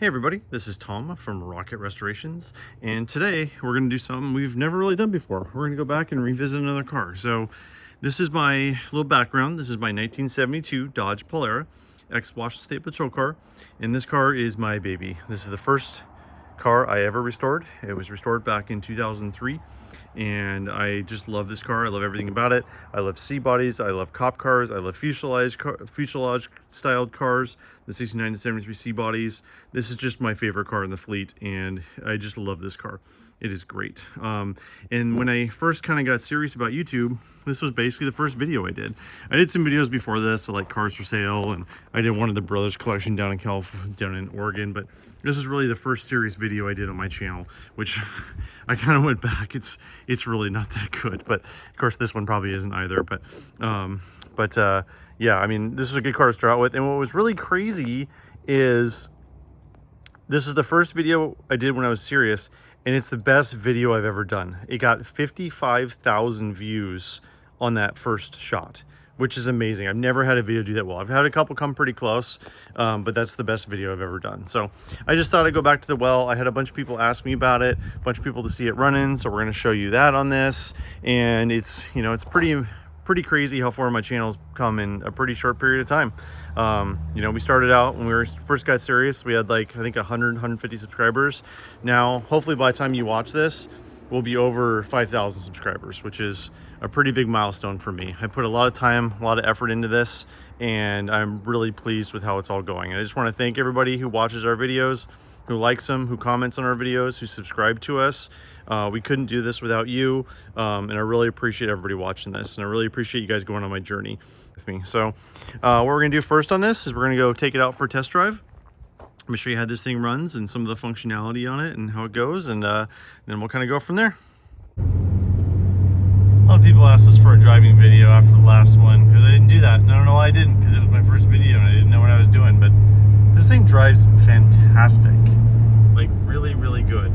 Hey everybody, this is Tom from Rocket Restorations, and today we're going to do something we've never really done before. We're going to go back and revisit another car. So this is my little background. This is my 1972 Dodge Polara, ex-Washington State Patrol car, and this car is my baby. This is the first car I ever restored. It was restored back in 2003, and I just love this car. I love everything about it. I love C-bodies, I love cop cars, I love fuselage styled cars, the 69 to 73 C-bodies. This is just my favorite car in the fleet, and I just love this car. It is great. And when I first kind of got serious about YouTube, this was basically the first video I did. I did some videos before this, so like cars for sale, and I did one of the brothers collection down in Oregon, but this was really the first serious video I did on my channel, which I kind of went back. It's really not that good, but of course this one probably isn't either. But yeah, I mean, this was a good car to start out with. And what was really crazy is this is the first video I did when I was serious, and it's the best video I've ever done. It got 55,000 views on that first shot, which is amazing. I've never had a video do that well. I've had a couple come pretty close, but that's the best video I've ever done. So I just thought I'd go back to the well. I had a bunch of people ask me about it, a bunch of people to see it running, so we're gonna show you that on this. And it's, you know, it's pretty crazy how far my channel's come in a pretty short period of time. You know, we started out when we first got serious, we had like, I think 150 subscribers. Now, hopefully by the time you watch this, we'll be over 5,000 subscribers, which is a pretty big milestone for me. I put a lot of time, a lot of effort into this, and I'm really pleased with how it's all going. And I just want to thank everybody who watches our videos, who likes them, who comments on our videos, who subscribe to us. We couldn't do this without you, and I really appreciate everybody watching this, and I really appreciate you guys going on my journey with me. So what we're gonna do first on this is we're gonna go take it out for a test drive. I'm gonna show you how this thing runs and some of the functionality on it and how it goes, and then we'll kind of go from there. A lot of people asked us for a driving video after the last one because I didn't do that, and I don't know why I didn't, because it was my first video and I didn't know what I was doing. But this thing drives fantastic, like really good.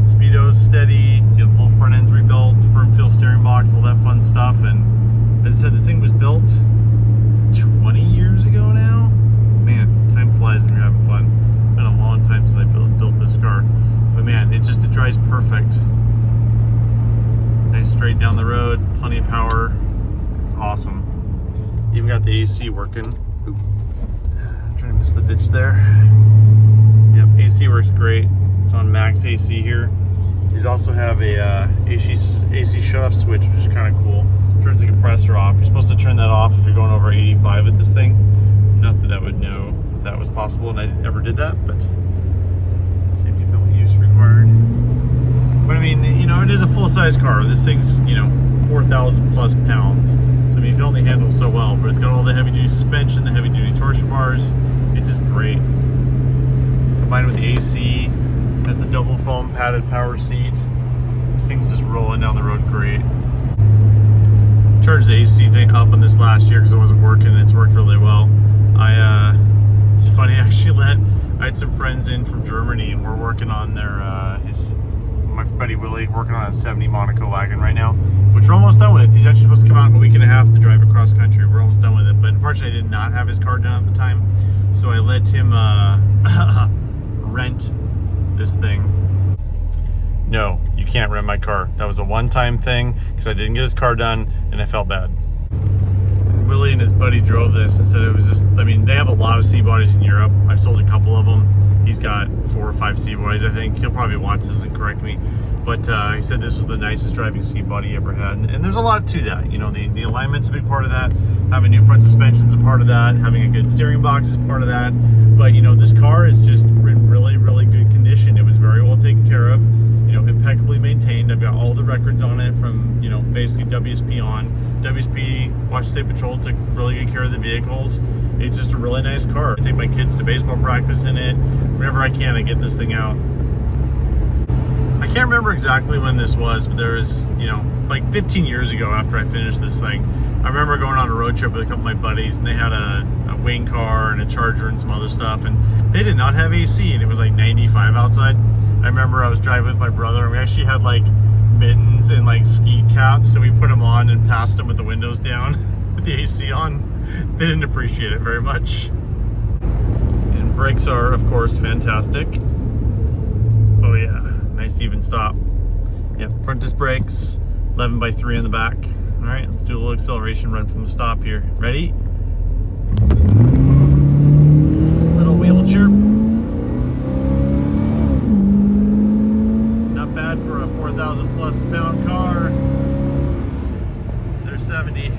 Speedo's steady, you know, the whole front end's rebuilt, firm feel steering box, all that fun stuff. And as I said, this thing was built 20 years ago now. Man, time flies when you're having fun. It's been a long time since I built this car, but man, it drives perfect. Nice straight down the road, plenty of power. It's awesome. Even got the AC working. Oop. I'm trying to miss the ditch there. Yep, AC works great. It's on max AC here. These also have a AC shutoff switch, which is kind of cool. Turns the compressor off. You're supposed to turn that off if you're going over 85 with this thing. Not that I would know that was possible, and I never did that, but safety belt use required. But I mean, you know, it is a full-size car. This thing's, you know, 4,000 plus pounds. So I mean, it can only handle so well, but it's got all the heavy-duty suspension, the heavy-duty torsion bars. It's just great. Combined with the AC, has the double foam padded power seat. This thing's just rolling down the road great. Charged the AC thing up on this last year because it wasn't working, and it's worked really well. It's funny, I had some friends in from Germany, and we're working on their, my buddy Willie, working on a 70 Monaco wagon right now, which we're almost done with. He's actually supposed to come out in a week and a half to drive across country. We're almost done with it, but unfortunately I did not have his car done at the time, so I let him rent this thing. No, you can't rent my car. That was a one-time thing because I didn't get his car done and I felt bad. And Willie and his buddy drove this and said it was just, I mean, they have a lot of C-bodies in Europe. I've sold a couple of them. He's got 4 or 5 C-bodies, I think. He'll probably watch this and correct me. But he said this was the nicest driving C-body he ever had. And there's a lot to that. You know, the alignment's a big part of that. Having new front suspension's a part of that. Having a good steering box is part of that. But, you know, this car is just in really good condition. It was very well taken care of. You know, impeccably maintained. I've got all the records on it from, you know, basically WSP on. WSP, Washington State Patrol, took really good care of the vehicles. It's just a really nice car. I take my kids to baseball practice in it. Whenever I can, I get this thing out. I can't remember exactly when this was, but there was, you know, like 15 years ago after I finished this thing. I remember going on a road trip with a couple of my buddies, and they had a wing car and a Charger and some other stuff, and they did not have AC, and it was like 95 outside. I remember I was driving with my brother, and we actually had like mittens and like ski caps, and we put them on and passed them with the windows down with the AC on. They didn't appreciate it very much. And Brakes are, of course, fantastic. Oh yeah, nice even stop. Yep, front disc brakes, 11x3 in the back. All right, let's do a little acceleration run from the stop here. Ready? Little wheel chirp. Not bad for a 4,000 plus pound car. There's 70.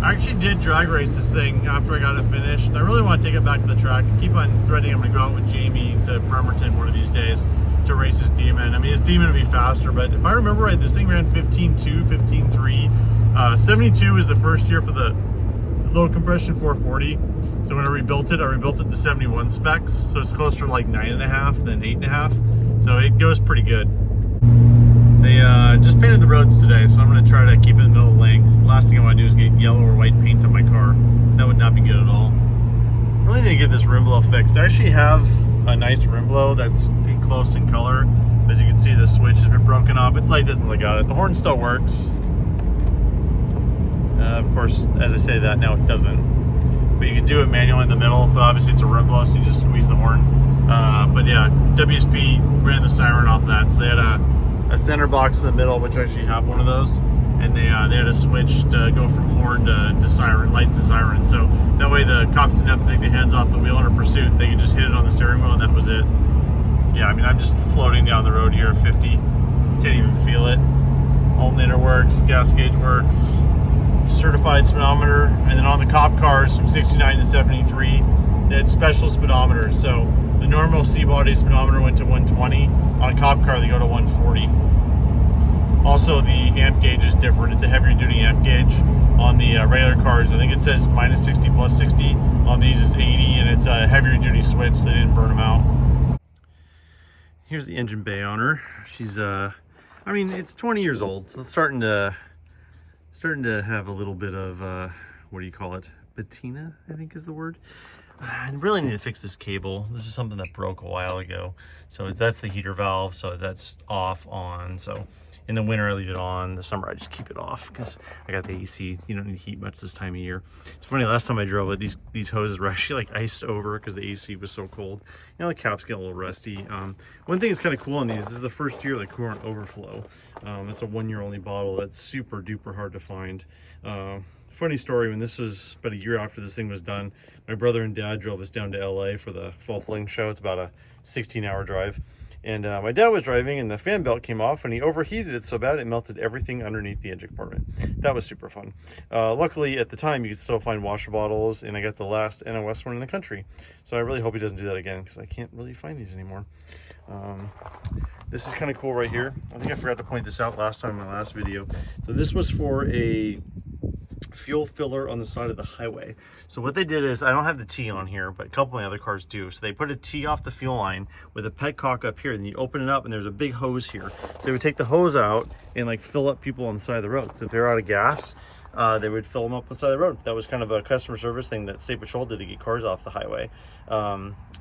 I actually did drag race this thing after I got it finished. I really want to take it back to the track. I keep on threading I'm going to go out with Jamie to Bremerton one of these days to race his Demon. I mean, his Demon would be faster, but if I remember right, this thing ran 15.2, 15.3. 72 was the first year for the low compression 440. So when I rebuilt it to 71 specs. So it's closer to like 9.5 than 8.5. So it goes pretty good. They just painted the roads today, so I'm going to try to keep it in the middle of the lane. The last thing I want to do is get yellow or white paint on my car. That would not be good at all. Really need to get this rim blow fixed. I actually have a nice rim blow that's been close in color. As you can see, the switch has been broken off. It's light distance I got it. The horn still works. Of course, as I say that, now it doesn't. But you can do it manually in the middle, but obviously it's a rim blow, so you just squeeze the horn. But yeah, WSP ran the siren off that, so they had a center box in the middle, which I actually have one of those, and they had a switch to go from horn to siren, lights to siren. So that way the cops didn't have to take their hands off the wheel in a pursuit. They could just hit it on the steering wheel, and that was it. Yeah, I mean, I'm just floating down the road here at 50. Can't even feel it. Alternator works, gas gauge works, certified speedometer, and then on the cop cars from 69 to 73, they had special speedometers. So the normal C-body speedometer went to 120. On a cop car, they go to 140. Also, the amp gauge is different. It's a heavier duty amp gauge. On the regular cars, I think it says minus 60, plus 60. On these, it's 80, and it's a heavier duty switch. They didn't burn them out. Here's the engine bay on her. She's, I mean, it's 20 years old. So it's starting to have a little bit of, what do you call it? Patina, I think is the word. I really need to fix this cable. This is something that broke a while ago. So that's the heater valve. So that's off, on. So in the winter, I leave it on. The summer, I just keep it off because I got the AC. You don't need heat much this time of year. It's funny, last time I drove it, these hoses were actually like iced over because the AC was so cold. You know, the caps get a little rusty. One thing that's kind of cool on these is the first year, the coolant overflow. It's a 1 year only bottle. That's super duper hard to find. Funny story, when this was about a year after this thing was done, my brother and dad drove us down to LA for the Fall Fling show. It's about a 16-hour drive. And my dad was driving and the fan belt came off and he overheated it so bad it melted everything underneath the engine compartment. That was super fun. Luckily, at the time, you could still find washer bottles, and I got the last NOS one in the country. So I really hope he doesn't do that again because I can't really find these anymore. This is kind of cool right here. I think I forgot to point this out last time in my last video. So this was for a fuel filler on the side of the highway. So what they did is, I don't have the T on here, but a couple of my other cars do. So they put a T off the fuel line with a petcock up here, and you open it up and there's a big hose here. So they would take the hose out and like fill up people on the side of the road. So if they're out of gas, they would fill them up on the side of the road. That was kind of a customer service thing that State Patrol did to get cars off the highway.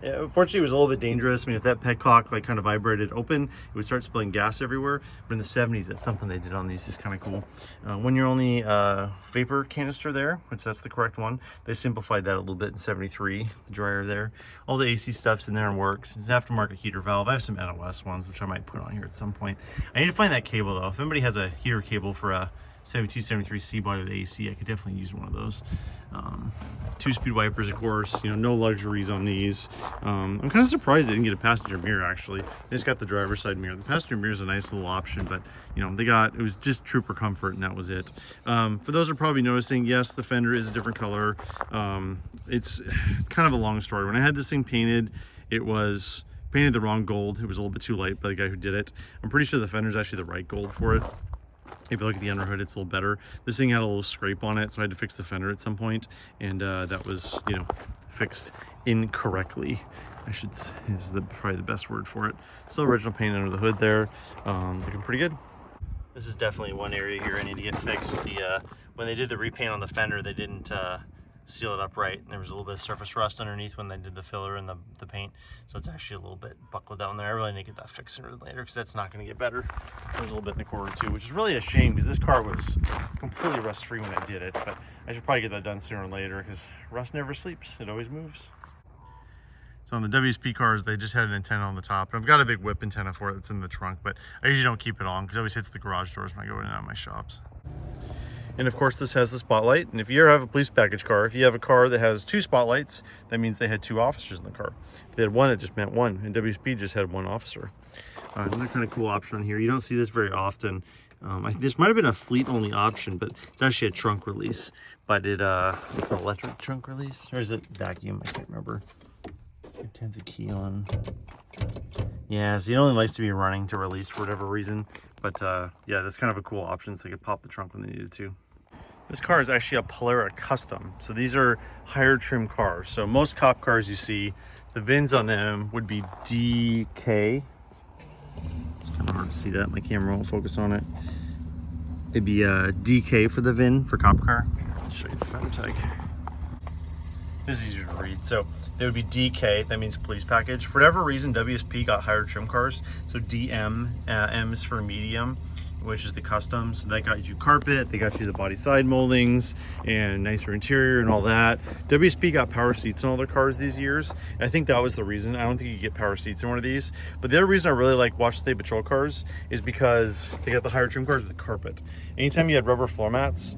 Unfortunately, it was a little bit dangerous. I mean, if that petcock like kind of vibrated open, it would start spilling gas everywhere. But in the 70s, that's something they did on these. Is kind of cool. When you're only vapor canister there, which that's the correct one, they simplified that a little bit in 73. The dryer there, all the AC stuff's in there and works. It's an aftermarket heater valve. I have some NOS ones, which I might put on here at some point. I need to find that cable though. If anybody has a heater cable for a 72, 73 C-body with AC, I could definitely use one of those. 2-speed wipers, of course. You know, no luxuries on these. I'm kind of surprised they didn't get a passenger mirror, actually. They just got the driver's side mirror. The passenger mirror is a nice little option, but, you know, it was just trooper comfort, and that was it. For those who are probably noticing, yes, the fender is a different color. It's kind of a long story. When I had this thing painted, it was painted the wrong gold. It was a little bit too light by the guy who did it. I'm pretty sure the fender is actually the right gold for it. If you look at the underhood, it's a little better. This thing had a little scrape on it, so I had to fix the fender at some point, and that was, you know, fixed incorrectly. Is probably the best word for it. Still original paint under the hood there, looking pretty good. This is definitely one area here I need to get fixed. When they did the repaint on the fender, they didn't seal it up right. There was a little bit of surface rust underneath when they did the filler and the paint, so it's actually a little bit buckled down there. I really need to get that fixed sooner than later because that's not going to get better. There's a little bit in the corner too, which is really a shame because this car was completely rust free when I did it, but I should probably get that done sooner than later because rust never sleeps, it always moves. So on the WSP cars, they just had an antenna on the top. And I've got a big whip antenna for it that's in the trunk, but I usually don't keep it on because it always hits the garage doors when I go in and out of my shops. And of course, this has the spotlight. And if you ever have a police package car, if you have a car that has 2 spotlights, that means they had 2 officers in the car. If they had 1, it just meant 1. And WSP just had 1 officer. Another kind of cool option on here. You don't see this very often. This might have been a fleet-only option, but it's actually a trunk release. But it's an electric trunk release, or is it vacuum? I can't remember. I have the key on. Yeah, so it only likes to be running to release for whatever reason. But yeah, that's kind of a cool option, so they could pop the trunk when they needed to. This car is actually a Polara Custom. So these are higher trim cars. So most cop cars you see, the VINs on them would be DK. It's kind of hard to see that. My camera won't focus on it. It'd be DK for the VIN for cop car. Let's show you the pattern tag. This is easier to read. So they would be DK, that means police package. For whatever reason, WSP got higher trim cars. So DM, M is for medium, which is the custom. So that got you carpet, they got you the body side moldings and nicer interior and all that. WSP got power seats in all their cars these years. And I think that was the reason. I don't think you get power seats in one of these. But the other reason I really like Watch State Patrol cars is because they got the higher trim cars with carpet. Anytime you had rubber floor mats,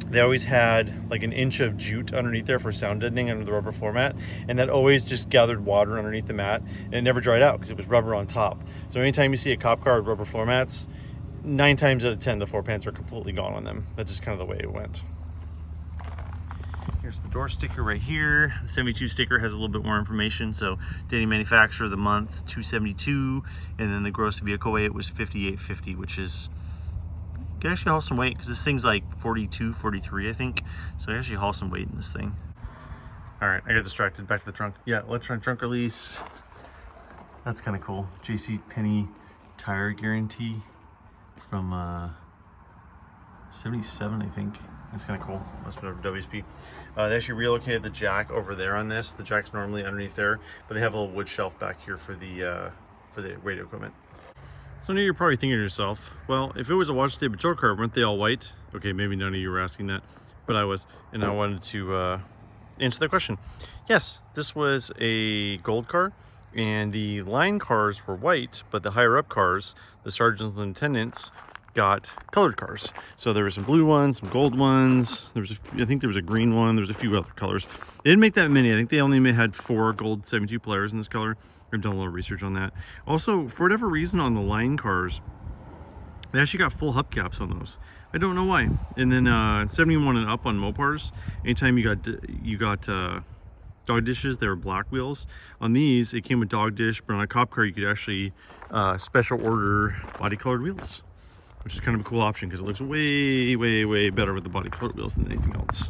they always had like an inch of jute underneath there for sound deadening under the rubber floor mat, and that always just gathered water underneath the mat, and it never dried out because it was rubber on top. So anytime you see a cop car with rubber floor mats, 9 times out of 10 the floor pans are completely gone on them. That's just kind of the way it went. Here's the door sticker right here. The 72 sticker has a little bit more information. So dating manufacturer of the month 272, and then the gross vehicle weight was 5850, which is, you can actually haul some weight because this thing's like 42, 43, I think. So I actually haul some weight in this thing. All right, I got distracted. Back to the trunk. Yeah, electronic trunk release. That's kind of cool. JC Penney tire guarantee from 77, I think. That's kind of cool. That's whatever, WSP. They actually relocated the jack over there on this. The jack's normally underneath there, but they have a little wood shelf back here for the radio equipment. So now you're probably thinking to yourself, well, if it was a Watch State Patrol car, weren't they all white? Okay, maybe none of you were asking that, but I was, and I wanted to answer that question. Yes, this was a gold car, and the line cars were white, but the higher up cars, the sergeants and lieutenants, got colored cars. So there were some blue ones, some gold ones. I think there was a green one. There was a few other colors. They didn't make that many. I think they only had 4 gold 72 Polaras in this color. I've done a little research on that. Also, for whatever reason on the line cars, they actually got full hubcaps on those. I don't know why. And then 71 and up on Mopars, anytime you got dog dishes, they were black wheels. On these, it came with dog dish, but on a cop car, you could actually special order body colored wheels, which is kind of a cool option because it looks way, way, way better with the body colored wheels than anything else.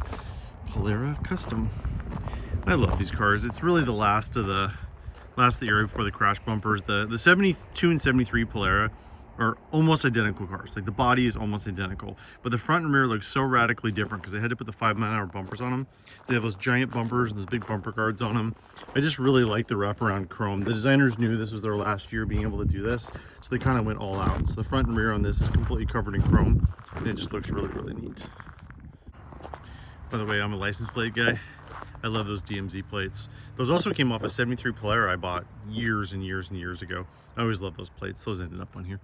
Polara Custom. I love these cars. It's really the last of the era before the crash bumpers. The 72 and 73 Polara are almost identical cars. Like the body is almost identical, but the front and rear look so radically different because they had to put the 5-mile-an-hour bumpers on them. So they have those giant bumpers and those big bumper guards on them. I just really like the wraparound chrome. The designers knew this was their last year being able to do this, so they kind of went all out. So the front and rear on this is completely covered in chrome, and it just looks really, really neat. By the way, I'm a license plate guy. I love those DMZ plates. Those also came off a 73 Polara I bought years and years and years ago. I always love those plates. Those ended up on here.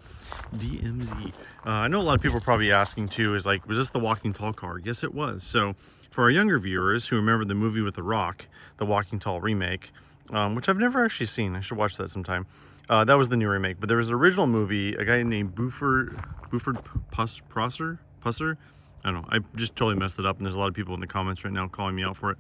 DMZ. I know a lot of people are probably asking too, is like, was this the Walking Tall car? Yes, it was. So for our younger viewers who remember the movie with The Rock, the Walking Tall remake, which I've never actually seen. I should watch that sometime. That was the new remake. But there was an original movie, a guy named Buford Pusser. I don't know, I just totally messed it up, and there's a lot of people in the comments right now calling me out for it.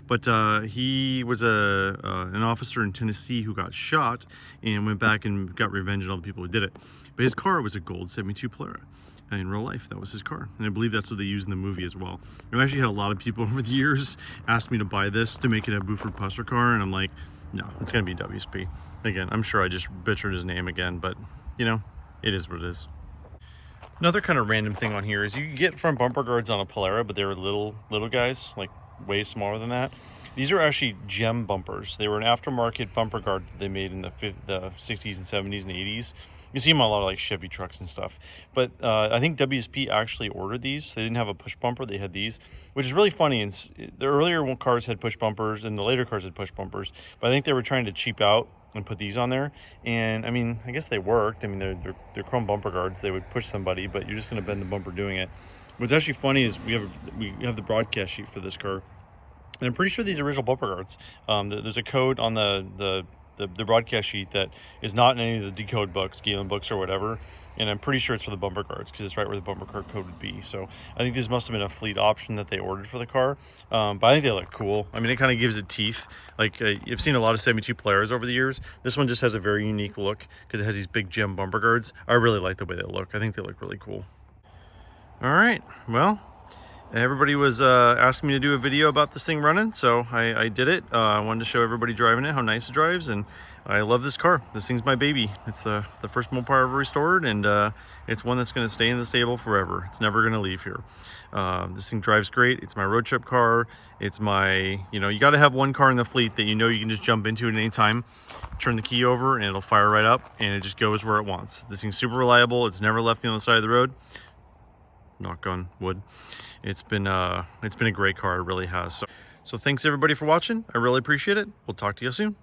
But he was an officer in Tennessee who got shot and went back and got revenge on all the people who did it. But his car was a gold 72 Polara. And in real life, that was his car. And I believe that's what they used in the movie as well. I've actually had a lot of people over the years ask me to buy this to make it a Buford Pusser car, and I'm like, no, it's gonna be WSP. Again, I'm sure I just butchered his name again, but you know, it is what it is. Another kind of random thing on here is you get front bumper guards on a Polara, but they were little guys, like way smaller than that. These are actually gem bumpers. They were an aftermarket bumper guard that they made in the 60s and 70s and 80s. You see them on a lot of like Chevy trucks and stuff. But I think WSP actually ordered these. They didn't have a push bumper. They had these, which is really funny. And the earlier cars had push bumpers and the later cars had push bumpers. But I think they were trying to cheap out and put these on there. And I mean, I guess they worked. I mean, they're chrome bumper guards. They would push somebody, but you're just going to bend the bumper doing it. What's actually funny is we have the broadcast sheet for this car. And I'm pretty sure these are original bumper guards. There's a code on the broadcast sheet that is not in any of the decode books, Galen books or whatever. And I'm pretty sure it's for the bumper guards because it's right where the bumper guard code would be. So I think this must have been a fleet option that they ordered for the car. But I think they look cool. I mean, it kind of gives it teeth. Like you've seen a lot of 72 Polaras over the years. This one just has a very unique look because it has these big gem bumper guards. I really like the way they look. I think they look really cool. All right, well, everybody was asking me to do a video about this thing running, so I did it. I wanted to show everybody driving it, how nice it drives, and I love this car. This thing's my baby. It's the first Mopar I've ever restored, and it's one that's going to stay in the stable forever. It's never going to leave here. This thing drives great. It's my road trip car. It's my, you got to have one car in the fleet that you can just jump into at any time, turn the key over, and it'll fire right up, and it just goes where it wants. This thing's super reliable. It's never left me on the side of the road. Knock on wood. It's been a great car. It really has. So thanks everybody for watching. I really appreciate it. We'll talk to you soon.